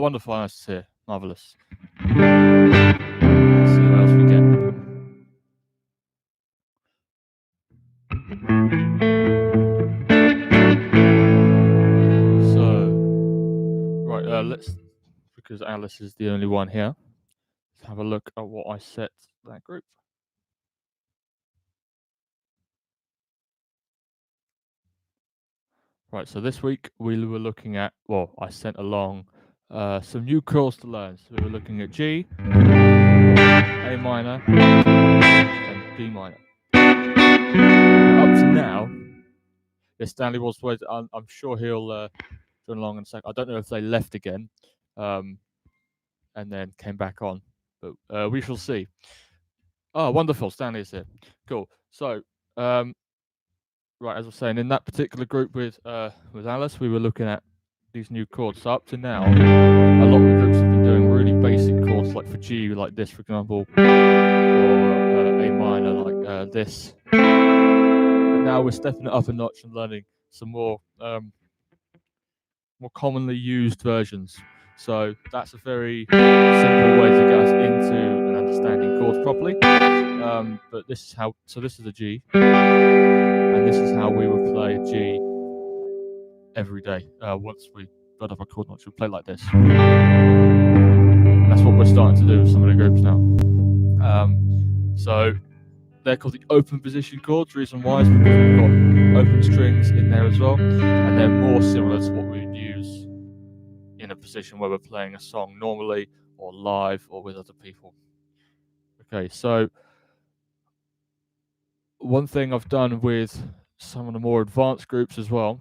wonderful, Nash is here. Marvelous. Let's see what else we get. So, right, let's, because Alice is the only one here, let's have a look at what I set that group. Right, so this week we were looking at, well, I sent along some new chords to learn. So we were looking at G, A minor, and D minor. Up to now, yes, Stanley was. I'm sure he'll join along in a second. I don't know if they left again, and then came back on, but we shall see. Oh, wonderful! Stanley is here. Cool. So, right, as I was saying, in that particular group with Alice, we were looking at these new chords. So up to now, a lot of the groups have been doing really basic chords, like for G, like this, for example, or A minor, like this. But now we're stepping it up a notch and learning some more commonly used versions. So that's a very simple way to get us into and understanding chords properly. But this is how. So this is a G, and this is how we would play a G every day. Once we build up a chord notch, we play like this. That's what we're starting to do with some of the groups now. So they're called the open position chords. Reason why is because we've got open strings in there as well, and they're more similar to what we would use in a position where we're playing a song normally or live or with other people. Okay, so one thing I've done with some of the more advanced groups as well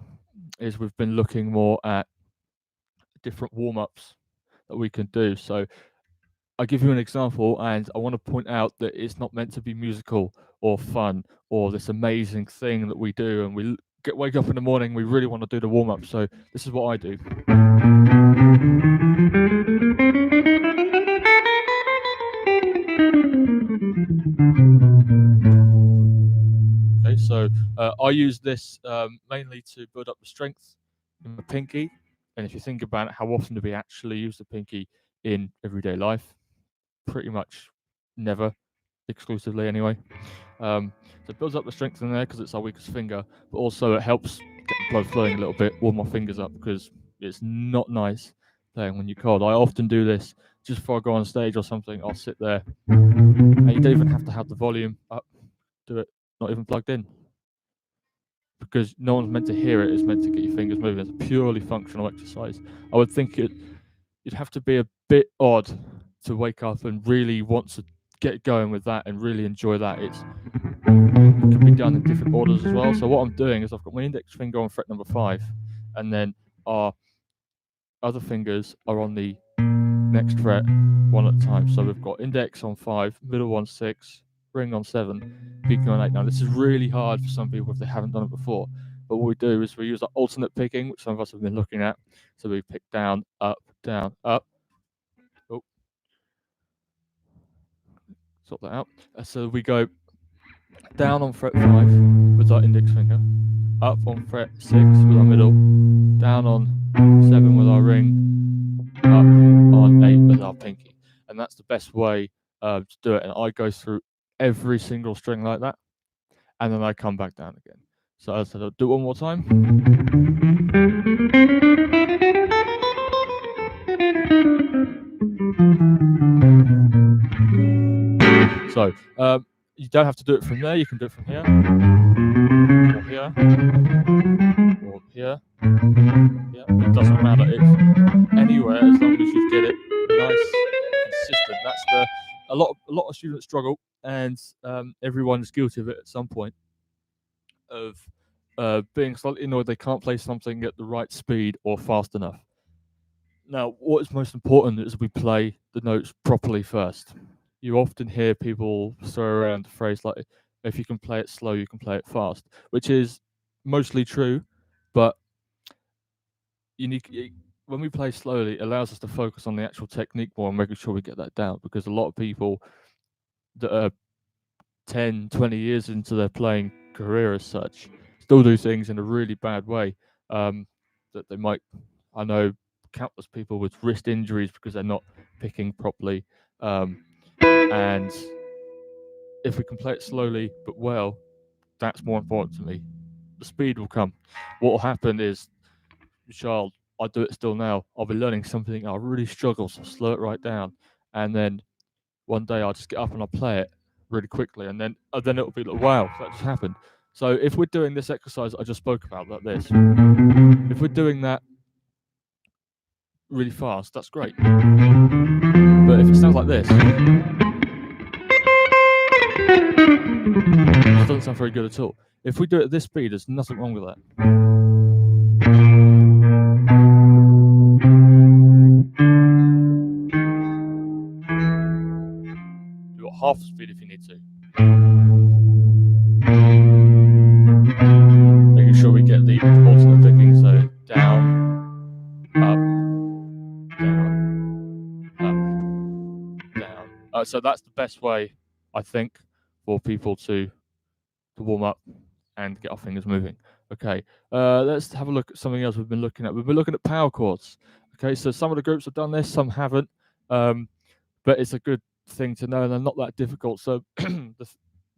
is we've been looking more at different warm-ups that we can do. So I'll give you an example, and I want to point out that it's not meant to be musical or fun or this amazing thing that we do, and we wake up in the morning, we really want to do the warm-up. So this is what I do. Okay, so I use this mainly to build up the strength in the pinky. And if you think about it, how often do we actually use the pinky in everyday life? Pretty much never, exclusively anyway. So it builds up the strength in there because it's our weakest finger, but also it helps get the blood flowing a little bit, warm my fingers up, because it's not nice playing when you're cold. I often do this just before I go on stage or something. I'll sit there, and you don't even have to have the volume up. Do it not even plugged in, because no one's meant to hear it. It's meant to get your fingers moving. It's a purely functional exercise. I would think you'd have to be a bit odd to wake up and really want to get going with that and really enjoy that. It can be done in different orders as well. So what I'm doing is I've got my index finger on fret number 5, and then our other fingers are on the next fret one at a time. So we've got index on 5, middle on 6, ring on 7, picking on 8. Now this is really hard for some people if they haven't done it before. But what we do is we use the alternate picking, which some of us have been looking at. So we pick down, up, down, up. Oh, sort that out. So we go down on fret 5 with our index finger, up on fret 6 with our middle, down on 7 with our ring, up on 8 with our pinky. And that's the best way to do it. And I go through every single string like that, and then I come back down again. So I'll do it one more time. So you don't have to do it from there. You can do it from here, or here, or here. Yeah, it doesn't matter. It's anywhere as long as you get it nice, consistent. That's a lot of students struggle, and everyone's guilty of it at some point, of being slightly annoyed they can't play something at the right speed or fast enough. Now, what is most important is we play the notes properly first. You often hear people throw around the phrase like, if you can play it slow, you can play it fast, which is mostly true, but when we play slowly, it allows us to focus on the actual technique more and making sure we get that down, because a lot of people that are 10, 20 years into their playing career as such still do things in a really bad way, that they might, I know, countless people with wrist injuries because they're not picking properly. And if we can play it slowly but well, that's more important to me. The speed will come. What will happen is, child, I do it still now. I'll be learning something, I'll really struggle, so slow it right down, and then one day I'll just get up and I'll play it really quickly, and then it'll be like, wow, that just happened. So if we're doing this exercise I just spoke about, like this, if we're doing that really fast, that's great. But if it sounds like this, it doesn't sound very good at all. If we do it at this speed, there's nothing wrong with that. Do it half the speed if you need to. Making sure we get the alternate picking, so down, up, down, up, down. So that's the best way, I think, for people to warm up and get our fingers moving. Okay, let's have a look at something else we've been looking at. We've been looking at power chords. Okay, so some of the groups have done this, some haven't, but it's a good thing to know, and they're not that difficult. So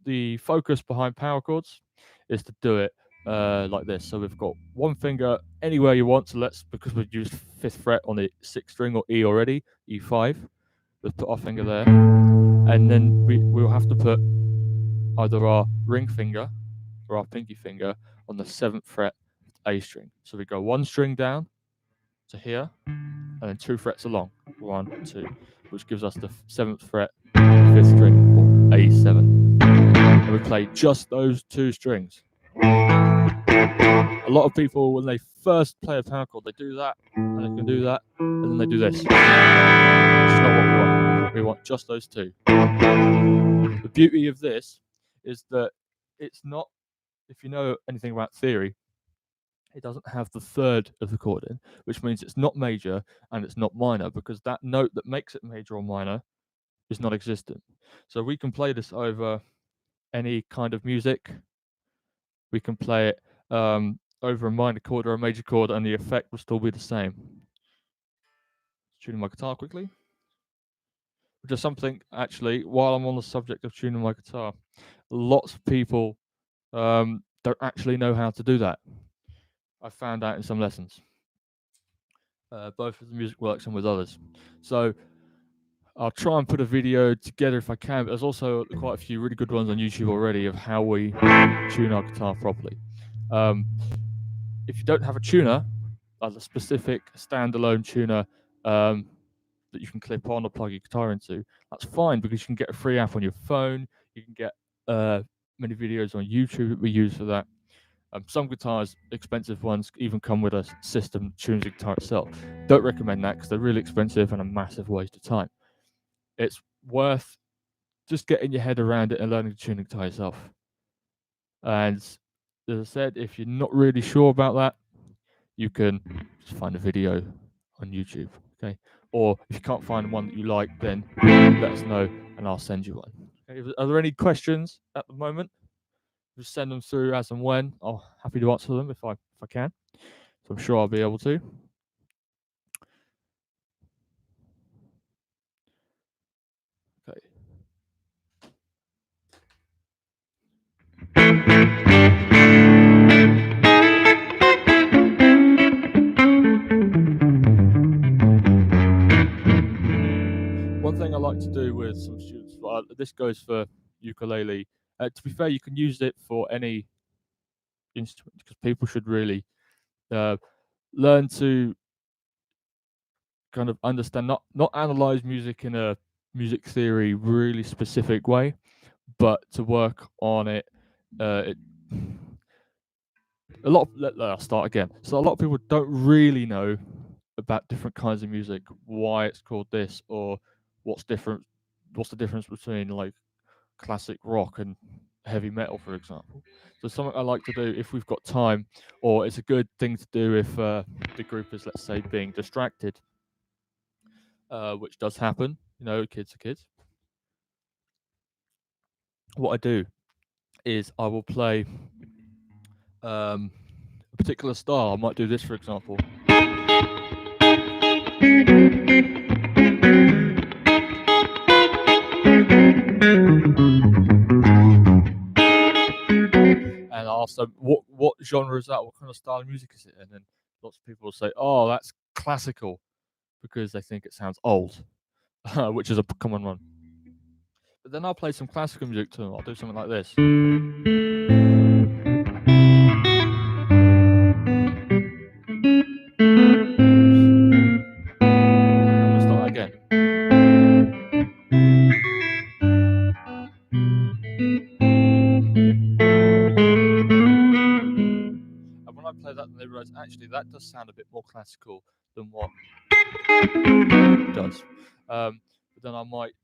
the focus behind power chords is to do it like this. So we've got one finger anywhere you want. So because we've used 5th fret on the 6th string or E already, E5, let's put our finger there, and then we'll have to put either our ring finger or our pinky finger on the 7th fret A string. So we go one string down to here, and then 2 frets along, 1, 2, which gives us the 7th fret, 5th string, or A7. And we play just those 2 strings. A lot of people, when they first play a power chord, they do that, and they can do that, and then they do this. It's not what we want. We want just those 2. The beauty of this is that it's not, if you know anything about theory, it doesn't have the 3rd of the chord in, which means it's not major and it's not minor, because that note that makes it major or minor is not existent. So we can play this over any kind of music. We can play it over a minor chord or a major chord, and the effect will still be the same. Tuning my guitar quickly. Which is something, actually, while I'm on the subject of tuning my guitar, lots of people don't actually know how to do that. I found out in some lessons, both with the Music Works and with others. So I'll try and put a video together if I can, but there's also quite a few really good ones on YouTube already of how we tune our guitar properly. If you don't have a tuner, like a specific standalone tuner that you can clip on or plug your guitar into, that's fine, because you can get a free app on your phone. You can get many videos on YouTube that we use for that. Some guitars, expensive ones, even come with a system that tunes the guitar itself. Don't recommend that because they're really expensive and a massive waste of time. It's worth just getting your head around it and learning to tune the guitar yourself. And as I said, if you're not really sure about that, you can just find a video on YouTube, okay? Or if you can't find one that you like, then let us know and I'll send you one. Okay? Are there any questions at the moment? Just send them through as and when. I'm happy to answer them if I can. So I'm sure I'll be able to. Okay. One thing I like to do with some students, this goes for ukulele. To be fair, you can use it for any instrument, because people should really learn to kind of understand, not analyze music in a music theory really specific way, but to work on it. I'll start again. So a lot of people don't really know about different kinds of music, why it's called this, or what's the difference between like classic rock and heavy metal, for example. So something I like to do if we've got time, or it's a good thing to do if the group is, let's say, being distracted, which does happen, kids are kids. What I do is I will play a particular style. I might do this, for example. And I asked them, what genre is that? What kind of style of music is it? And then lots of people will say, oh, that's classical, because they think it sounds old, which is a common one. But then I'll play some classical music to them. I'll do something like this. I'm gonna start that again. And when I play that, then they realise actually that does sound a bit more classical than what it does. But then I might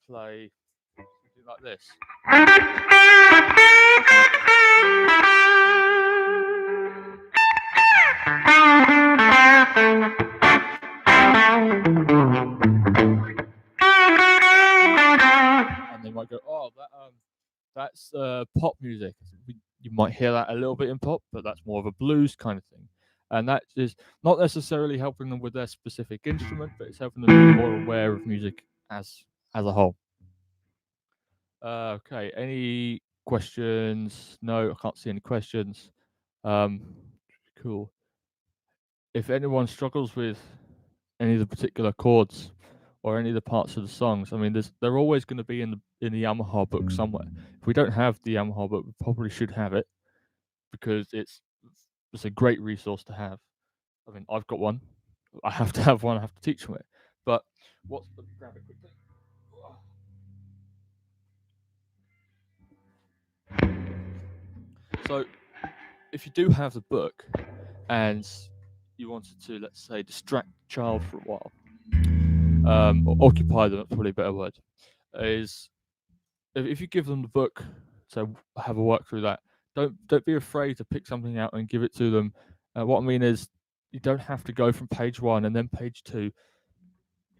play something like this. And they might go, oh, that's pop music. You might hear that a little bit in pop, but that's more of a blues kind of thing. And that is not necessarily helping them with their specific instrument, but it's helping them be more aware of music as a whole. Okay, any questions? No, I can't see any questions. Cool. If anyone struggles with any of the particular chords or any of the parts of the songs, I mean, they're always going to be in the Yamaha book somewhere. If we don't have the Yamaha book, we probably should have it, because it's a great resource to have. I mean, I've got one. I have to have one. I have to teach from it. But grab it quickly. So, if you do have the book and you wanted to, let's say, distract the child for a while, or occupy them, that's probably a better word, is if you give them the book, so have a work through that, don't be afraid to pick something out and give it to them. What I mean is, you don't have to go from page 1 and then page 2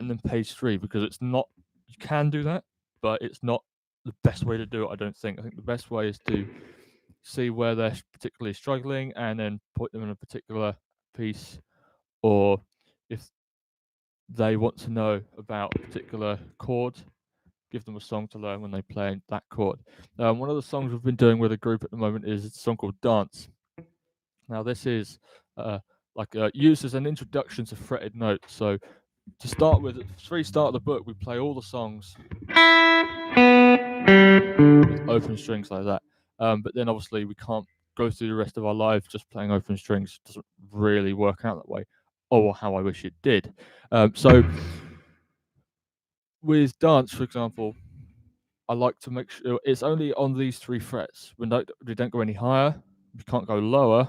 and then page 3, because it's not. You can do that, but it's not the best way to do it. I don't think. I think the best way is to see where they're particularly struggling and then put them in a particular piece, or if they want to know about a particular chord, give them a song to learn when they play that chord. One of the songs we've been doing with a group at the moment is a song called Dance. Now, this is used as an introduction to fretted notes. So to start with, at the very start of the book, we play all the songs with open strings like that. But then obviously we can't go through the rest of our lives just playing open strings. It doesn't really work out that way, or how I wish it did. So with Dance, for example, I like to make sure it's only on these 3 frets. We don't go any higher. We can't go lower,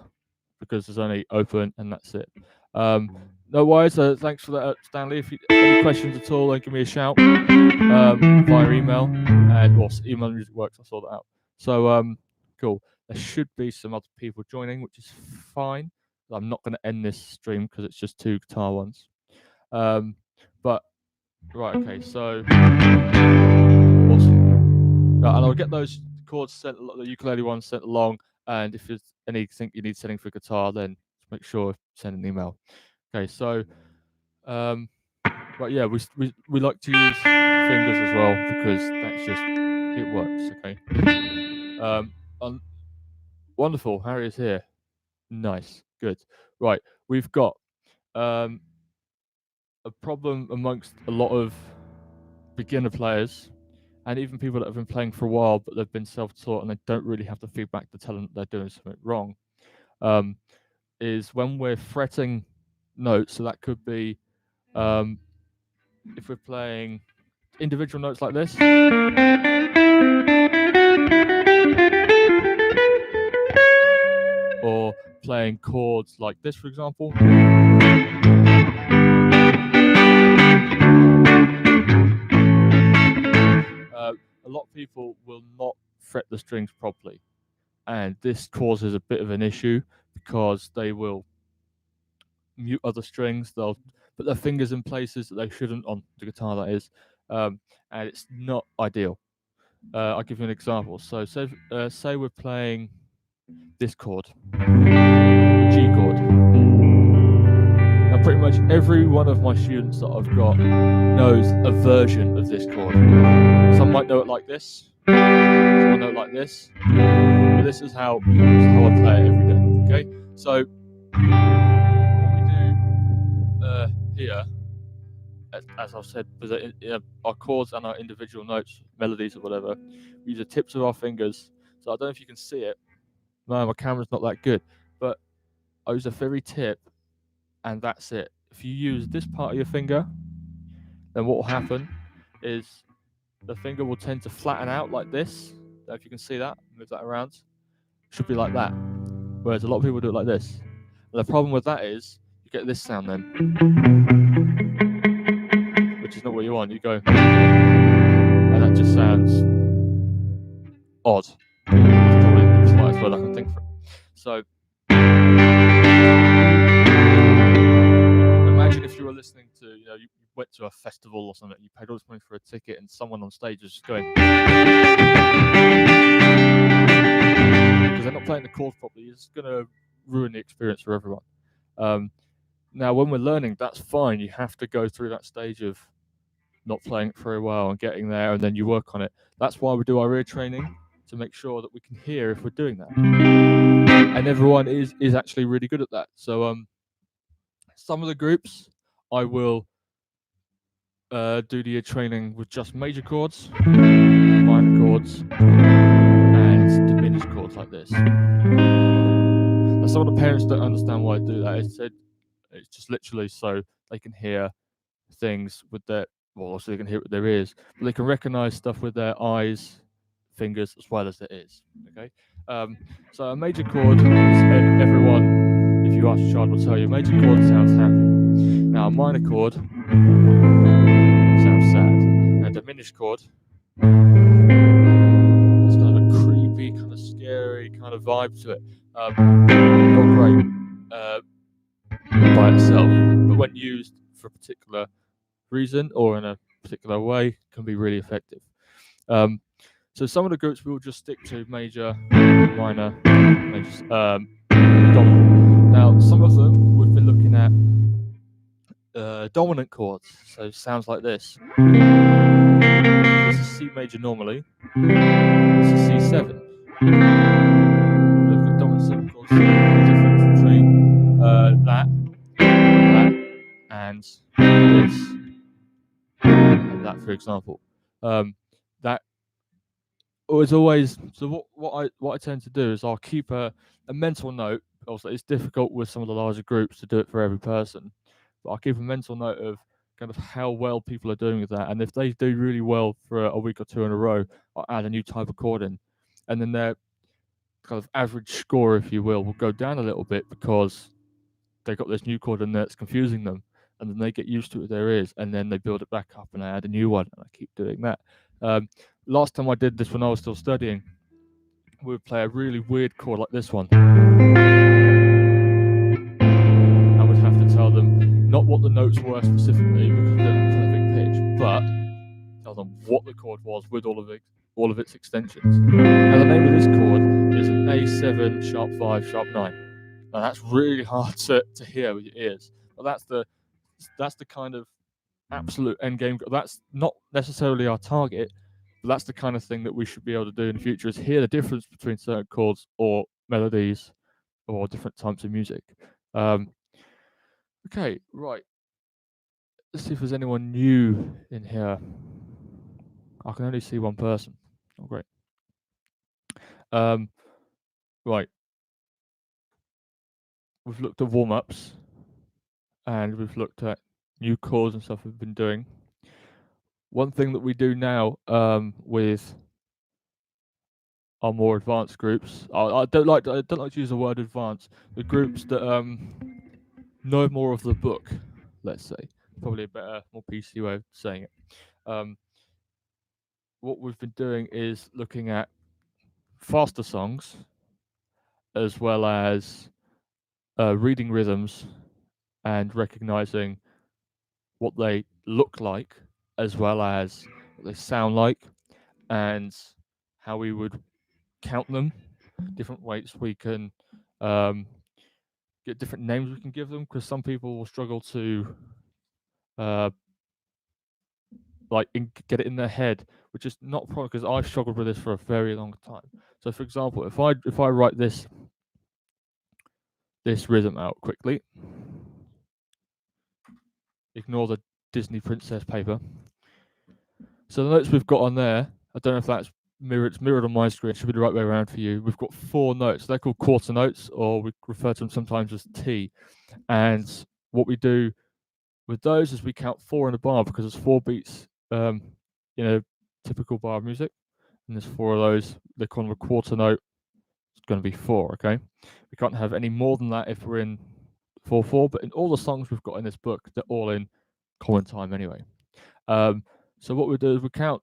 because there's only open, and that's it. No worries. Thanks for that, Stanley. If you any questions at all, then give me a shout via email, and email music works. I saw that out. So cool. There should be some other people joining, which is fine. I'm not going to end this stream because it's just 2 guitar ones. But right, okay. So awesome. And I'll get those chords sent, the ukulele ones sent along. And if there's anything you need setting for guitar, then make sure to send an email. Okay, so yeah, we like to use fingers as well, because that's just it works. Okay. Wonderful. Harry is here. Nice. Good. Right. We've got a problem amongst a lot of beginner players, and even people that have been playing for a while, but they've been self-taught and they don't really have the feedback to tell them they're doing something wrong, is when we're fretting notes. So that could be if we're playing individual notes like this, or playing chords like this, for example. A lot of people will not fret the strings properly, and this causes a bit of an issue, because they will mute other strings. They'll put their fingers in places that they shouldn't on the guitar, that is, and it's not ideal. I'll give you an example. So say we're playing this chord, the G chord. Now pretty much every one of my students that I've got knows a version of this chord. Some might know it like this, some might know it like this, but this is how I play it every day. Okay, so what we do here, as I've said, with our chords and our individual notes, melodies or whatever, we use the tips of our fingers. So I don't know if you can see it. No, my camera's not that good, but I use a very tip, and that's it. If you use this part of your finger, then what will happen is the finger will tend to flatten out like this. So if you can see that, move that around. Should be like that. Whereas a lot of people do it like this. And the problem with that is you get this sound then, which is not what you want. You go, and that just sounds odd. It's probably the slightest word I can think for it. So imagine if you were listening to, you went to a festival or something, you paid all this money for a ticket, and someone on stage is just going, because they're not playing the chords properly. It's going to ruin the experience for everyone. Now, when we're learning, that's fine. You have to go through that stage of not playing it very well and getting there, and then you work on it. That's why we do our ear training, to make sure that we can hear if we're doing that. And everyone is actually really good at that. So some of the groups I will do the ear training with just major chords, minor chords, and diminished chords like this. Now, some of the parents don't understand why I do that. It's just literally so they can hear things with their, well, also they can hear it with their ears, but they can recognize stuff with their eyes, fingers, as well as their ears. Okay, so a major chord, everyone, if you ask a child, will tell you a major chord sounds happy. Now a minor chord sounds sad, and a diminished chord, it's kind of a creepy, kind of scary kind of vibe to it. Not great by itself, but when used for a particular reason or in a particular way, can be really effective. So some of the groups we'll just stick to major, minor, major, dominant. Now some of them we've been looking at dominant chords, so sounds like this. This is C major normally. This is C7. Look at dominant 7 chords. The difference between that, and this, and that, for example. That was always, so what I tend to do is I'll keep a mental note. Also, it's difficult with some of the larger groups to do it for every person, but I'll keep a mental note of kind of how well people are doing with that. And if they do really well for a week or two in a row, I'll add a new type of chord in, and then their kind of average score, if you will go down a little bit because they got this new chord in there that's confusing them, and then they get used to it with their ears, and then they build it back up, and I add a new one, and I keep doing that. Last time I did this when I was still studying, we would play a really weird chord like this one. I would have to tell them not what the notes were specifically because we don't have perfect pitch, but tell them what the chord was with all of its extensions. Now the name of this chord is an A7 sharp 5 sharp 9. Now that's really hard to hear with your ears, but that's the kind of absolute end game. That's not necessarily our target, but that's the kind of thing that we should be able to do in the future, is hear the difference between certain chords or melodies or different types of music. Okay, right. Let's see if there's anyone new in here. I can only see one person. Oh, great. Right. We've looked at warm-ups, and we've looked at new chords and stuff we've been doing. One thing that we do now with our more advanced groups, I don't like to use the word advanced. The groups that know more of the book, let's say, probably a better, more PC way of saying it. What we've been doing is looking at faster songs, as well as reading rhythms and recognizing what they look like, as well as what they sound like, and how we would count them, different ways we can get different names we can give them, because some people will struggle to uh, get it in their head, which is not a problem because I've struggled with this for a very long time. So, for example, if I write this rhythm out quickly, ignore the Disney princess paper. So the notes we've got on there, I don't know if that's mirrored on my screen. It should be the right way around for you. We've got 4 notes. They're called quarter notes, or we refer to them sometimes as T. And what we do with those is we count 4 in a bar, because there's 4 beats in a typical bar of music, and there's 4 of those. They call them a quarter note. It's going to be 4. Okay, we can't have any more than that if we're in 4/4. But in all the songs we've got in this book, they're all in common time anyway. So what we do is we count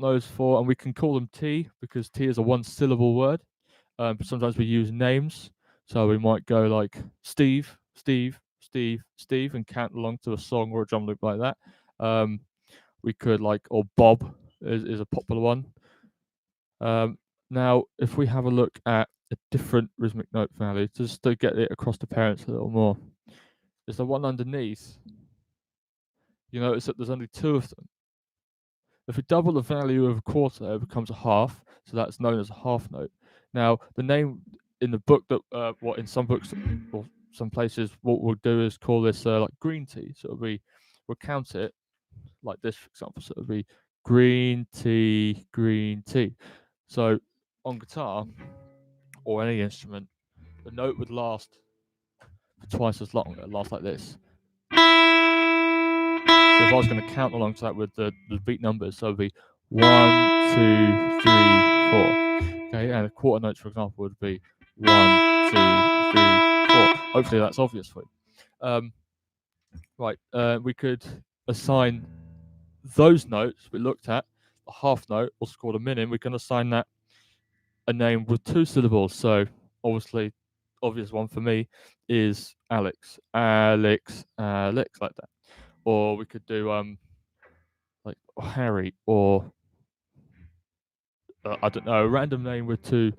those 4, and we can call them T, because T is a 1-syllable word. But sometimes we use names, so we might go like Steve, Steve, Steve, Steve, and count along to a song or a drum loop like that. We could or Bob is a popular one. Now, if we have a look at a different rhythmic note value, just to get it across to parents a little more, is the one underneath. You notice that there's only 2 of them. If we double the value of a quarter, it becomes a half, so that's known as a half note. Now, the name in the book that, in some books or some places, what we'll do is call this like green tea. So we'll count it like this, for example. So it'll be green tea, green tea. So on guitar or any instrument, the note would last for twice as long. It lasts like this. So if I was going to count along to that with the beat numbers, so it'd be 1, 2, 3, 4. Okay, and the quarter notes, for example, would be 1, 2, 3, 4. Hopefully that's obvious for you. Right, we could assign those notes we looked at, a half note, also called a minim. We can assign that a name with 2 syllables. So obviously, obvious one for me is Alex, Alex, Alex, like that. Or we could do like Harry, or I don't know, a random name with 2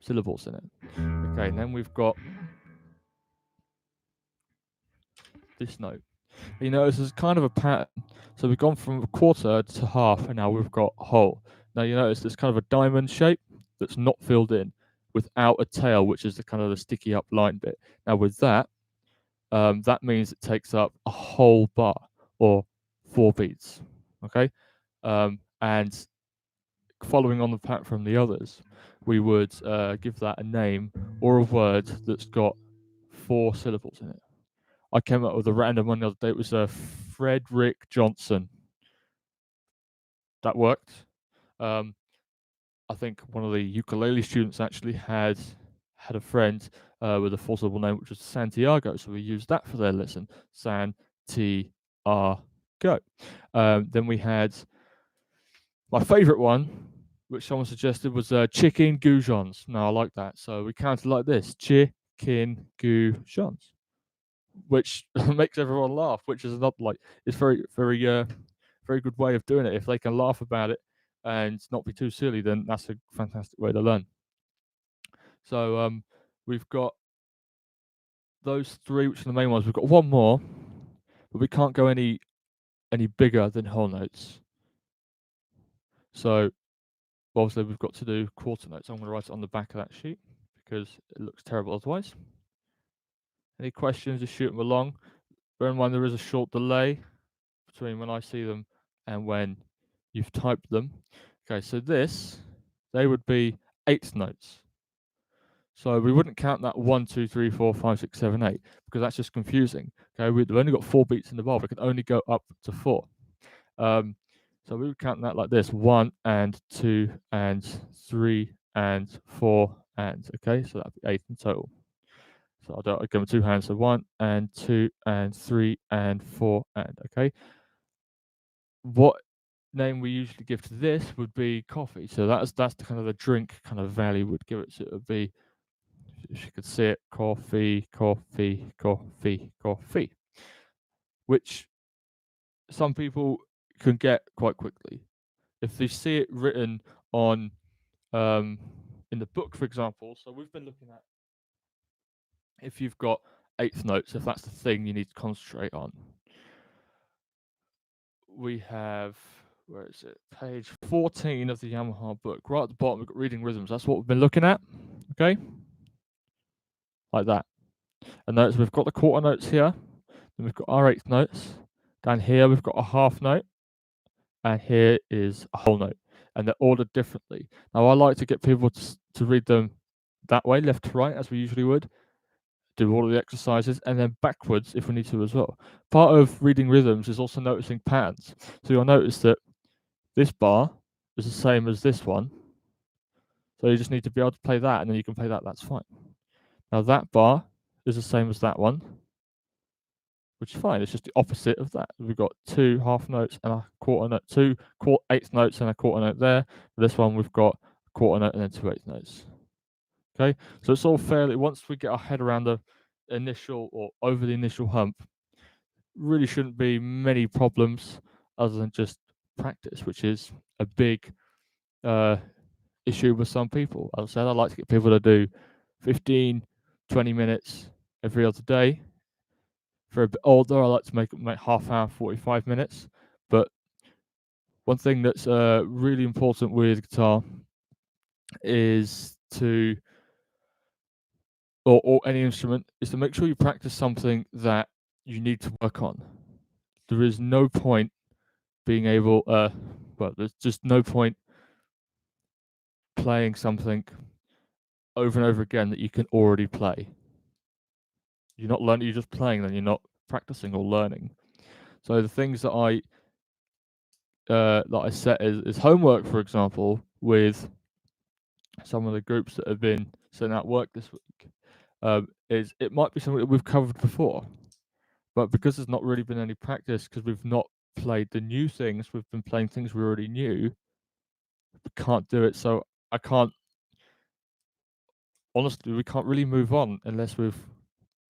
syllables in it. Okay, and then we've got this note. You notice there's kind of a pattern. So we've gone from a quarter to half, and now we've got whole. Now you notice there's kind of a diamond shape that's not filled in without a tail, which is the kind of the sticky up line bit. Now with that, that means it takes up a whole bar or 4 beats. Okay, and following on the pattern from the others, we would give that a name or a word that's got 4 syllables in it. I came up with a random one the other day. It was Frederick Johnson. That worked. I think one of the ukulele students actually had a friend with a 4-syllable name, which was Santiago. So we used that for their lesson. Santiago. Then we had my favorite one, which someone suggested, was chicken goujons. Now I like that. So we counted like this: chicken goujons, which makes everyone laugh, which is not it's very, very, very good way of doing it. If they can laugh about it and not be too silly, then that's a fantastic way to learn. So we've got those 3, which are the main ones. We've got one more, but we can't go any bigger than whole notes. So obviously we've got to do quarter notes. I'm going to write it on the back of that sheet because it looks terrible otherwise. Any questions, just shoot them along. Bear in mind there is a short delay between when I see them and when you've typed them. Okay, so they would be 8 notes. So we wouldn't count that 1, 2, 3, 4, 5, 6, 7, 8 because that's just confusing. Okay, we've only got 4 beats in the bar. We can only go up to 4. So we would count that like this: 1 and 2 and 3 and 4 and. Okay, so that'd be 8 in total. So I'll give them 2 hands. So 1 and 2 and 3 and 4 and. Okay. What name we usually give to this would be coffee. So that's the kind of the drink kind of value we'd give it. So it would be, if you could see it, coffee, coffee, coffee, coffee, which some people can get quite quickly. If they see it written on in the book, for example, so we've been looking at if you've got eighth notes if that's the thing you need to concentrate on. We have, where is it? Page 14 of the Yamaha book. Right at the bottom, we've got reading rhythms. That's what we've been looking at. Okay? Like that. And notice we've got the quarter notes here. Then we've got our eighth notes. Down here, we've got a half note. And here is a whole note. And they're ordered differently. Now, I like to get people to read them that way, left to right, as we usually would. Do all of the exercises, and then backwards if we need to as well. Part of reading rhythms is also noticing patterns. So you'll notice that this bar is the same as this one. So you just need to be able to play that, and then you can play that, that's fine. Now that bar is the same as that one, which is fine. It's just the opposite of that. We've got two half notes and a quarter note, two eighth notes and a quarter note there. For this one, we've got a quarter note and then two eighth notes. Okay, so it's all fairly, once we get our head around the initial or over the initial hump, really shouldn't be many problems other than just practice, which is a big issue with some people. As I said, I like to get people to do 15, 20 minutes every other day. For a bit older, I like to make half hour, 45 minutes. But one thing that's really important with guitar is to, or any instrument, is to make sure you practice something that you need to work on. There is no point being able, there's just no point playing something over and over again that you can already play. You're not learning, you're just playing, then you're not practicing or learning. So the things that I set as homework, for example, with some of the groups that have been sending out work this week, is it might be something that we've covered before, but because there's not really been any practice, because we've not played the new things, we've been playing things we already knew, we can't do it. So I can't, honestly, we can't really move on unless we've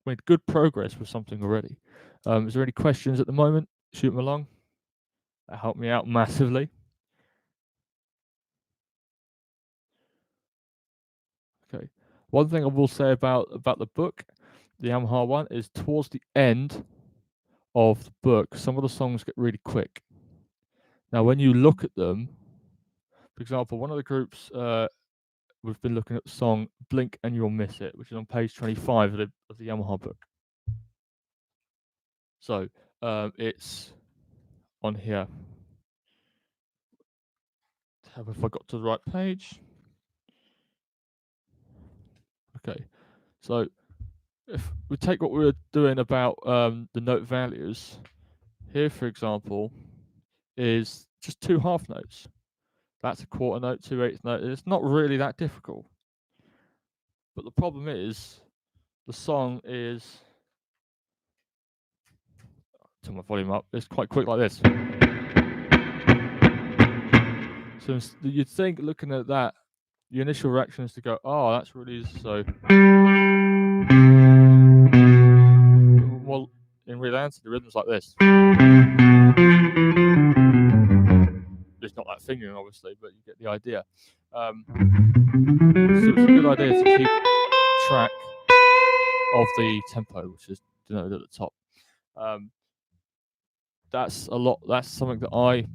made good progress with something already. Is there any questions at the moment? Shoot them along. That helped me out massively. Okay. One thing I will say about the book, the Yamaha one, is towards the end of the book, some of the songs get really quick. Now, when you look at them, for example, one of the groups, we've been looking at the song "Blink and You'll Miss It," which is on page 25 of the Yamaha book. So it's on here. Have I got to the right page? Okay, so if we take what we were doing about the note values, here, for example, is just two half notes. That's a quarter note, two eighth note. It's not really that difficult. But the problem is, the song is, turn my volume up, it's quite quick like this. So you'd think, looking at that, the initial reaction is to go, oh, that's really so. Well, in reality, the rhythm's like this. It's not that fingering, obviously, but you get the idea. So it's a good idea to keep track of the tempo, which is denoted at the top. That's something that I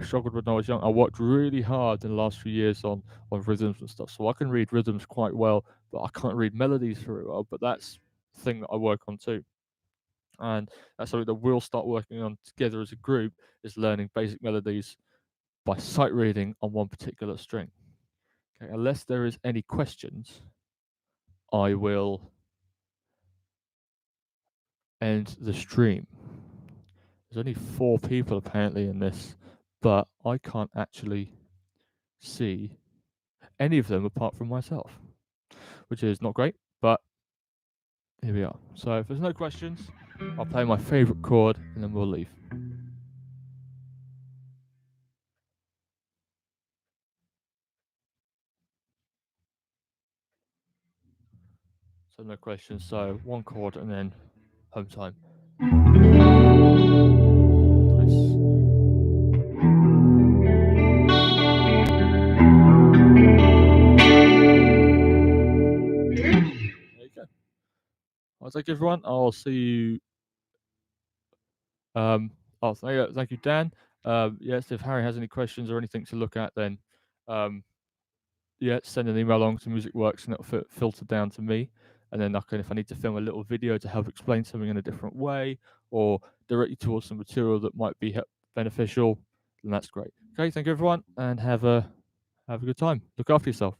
struggled with when I was young. I worked really hard in the last few years on rhythms and stuff, so I can read rhythms quite well, but I can't read melodies very well. But that's the thing that I work on too, and that's something that we'll start working on together as a group, is learning basic melodies by sight reading on one particular string. Okay, unless there is any questions, I will end the stream. There's only 4 people apparently in this, but I can't actually see any of them apart from myself, which is not great, but here we are. So if there's no questions, I'll play my favorite chord and then we'll leave. So no questions, so one chord and then home time. Nice. There you go. Well, thank you, everyone. I'll see you. Thank you, Dan. Yes, if Harry has any questions or anything to look at, then um, yeah, send an email along to MusicWorks and it'll filter down to me. And then I can, if I need to film a little video to help explain something in a different way or direct you towards some material that might be beneficial, then that's great. Okay, thank you, everyone, and have a good time. Look after yourself.